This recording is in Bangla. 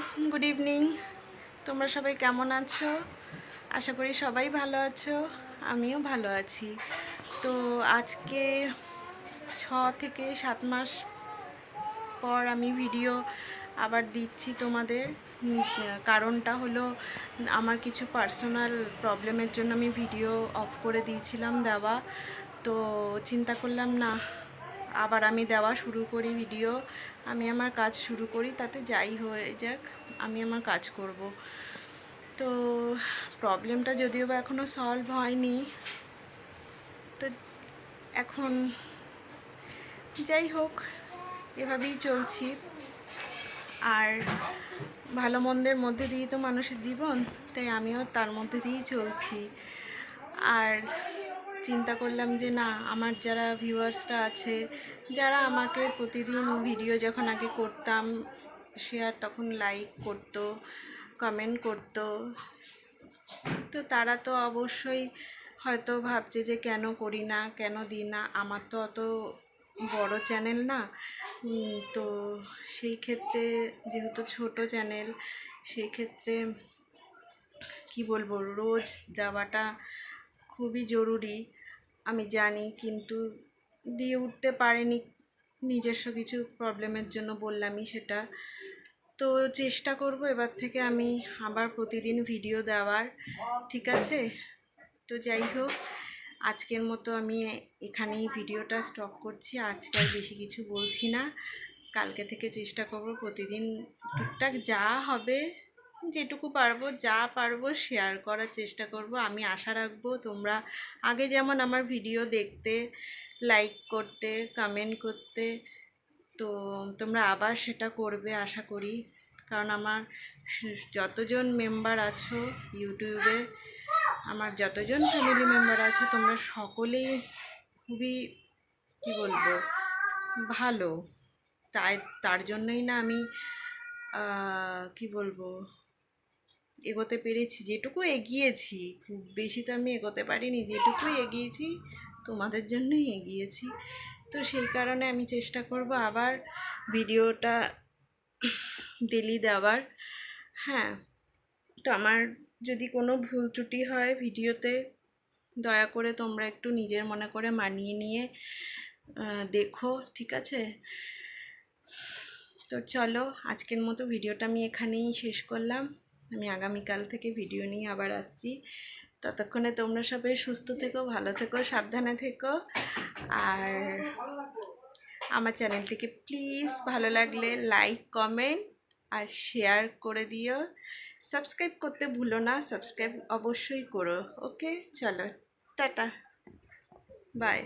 Guys, good evening. তোমরা সবাই কেমন আছো? আশা করি সবাই ভালো আছো, আমিও ভালো আছি। তো আজকে 6 থেকে 7 মাস পর আমি ভিডিও আবার দিচ্ছি তোমাদের। কারণটা হলো আমার কিছু পার্সোনাল প্রবলেমের জন্য আমি ভিডিও অফ করে দিয়েছিলাম দেওয়া। তো চিন্তা করলাম না, আবার আমি দেওয়া শুরু করি ভিডিও, আমি আমার কাজ শুরু করি, তাতে যাই হয়ে যাক আমি আমার কাজ করব। তো প্রবলেমটা যদিও বা এখনও সলভ হয়নি, তো এখন যাই হোক এভাবেই চলছি। আর ভালো মন্দের মধ্যে দিয়েই তো মানুষের জীবন, তাই আমিও তার মধ্যে দিয়েই চলছি। আর চিন্তা করলাম যে না, আমার যারা ভিউয়ার্সরা আছে, যারা আমাকে প্রতিদিন ভিডিও যখন আগে করতাম শেয়ার, তখন লাইক করতো, কমেন্ট করতো, তো তারা তো অবশ্যই হয়তো ভাবছে যে কেন করি না, কেন দিই না। আমার তো অত বড় চ্যানেল না, তো সেই ক্ষেত্রে যেহেতু ছোট চ্যানেল, সেই ক্ষেত্রে কি বলবো, রোজ দেওয়াটা খুবই জরুরি আমি জানি, কিন্তু দিয়ে উঠতে পারিনি নিজস্ব কিছু প্রবলেমের জন্য, বললামই সেটা। তো চেষ্টা করব এবার থেকে আমি আবার প্রতিদিন ভিডিও দেওয়ার, ঠিক আছে? তো যাই হোক, আজকের মতো আমি এখানেই ভিডিওটা স্টপ করছি। আজকে আর বেশি কিছু বলছি না, কালকে থেকে চেষ্টা করব প্রতিদিন টুকটাক যা হবে, যেটুকু পারবো, যা পারবো শেয়ার করার চেষ্টা করব। আমি আশা রাখবো তোমরা আগে যেমন আমার ভিডিও দেখতে, লাইক করতে, কমেন্ট করতে, তো তোমরা আবার সেটা করবে আশা করি। কারণ আমার যতজন মেম্বার আছো ইউটিউবে, আমার যতজন ফ্যামিলি মেম্বার আছো, তোমরা সকলেই খুবই কি বলবো ভালো। তার জন্যই না আমি কি বলবো এগোতে পেরেছি, যেটুকু এগিয়েছি। খুব বেশি তো আমি এগোতে পারিনি, যেটুকু এগিয়েছি তোমাদের জন্যই এগিয়েছি। তো সেই কারণে আমি চেষ্টা করব আবার ভিডিওটা ডেলি দেওয়ার। হ্যাঁ, তো আমার যদি কোনো ভুল ত্রুটি হয় ভিডিওতে, দয়া করে তোমরা একটু নিজের মনে করে মানিয়ে নিয়ে দেখো, ঠিক আছে? তো চলো, আজকের মতো ভিডিওটা আমি এখানেই শেষ করলাম। আমি আগামীকাল থেকে ভিডিও নিয়ে আবার আসছি। ততক্ষণে তোমরা সবাই সুস্থ থেকো, ভালো থেকো, সাবধানে থেকো। আর আমার চ্যানেলটিকে প্লিজ ভালো লাগলে লাইক, কমেন্ট আর শেয়ার করে দিও। সাবস্ক্রাইব করতে ভুলো না, সাবস্ক্রাইব অবশ্যই করো। ওকে, চলো, টাটা, বাই।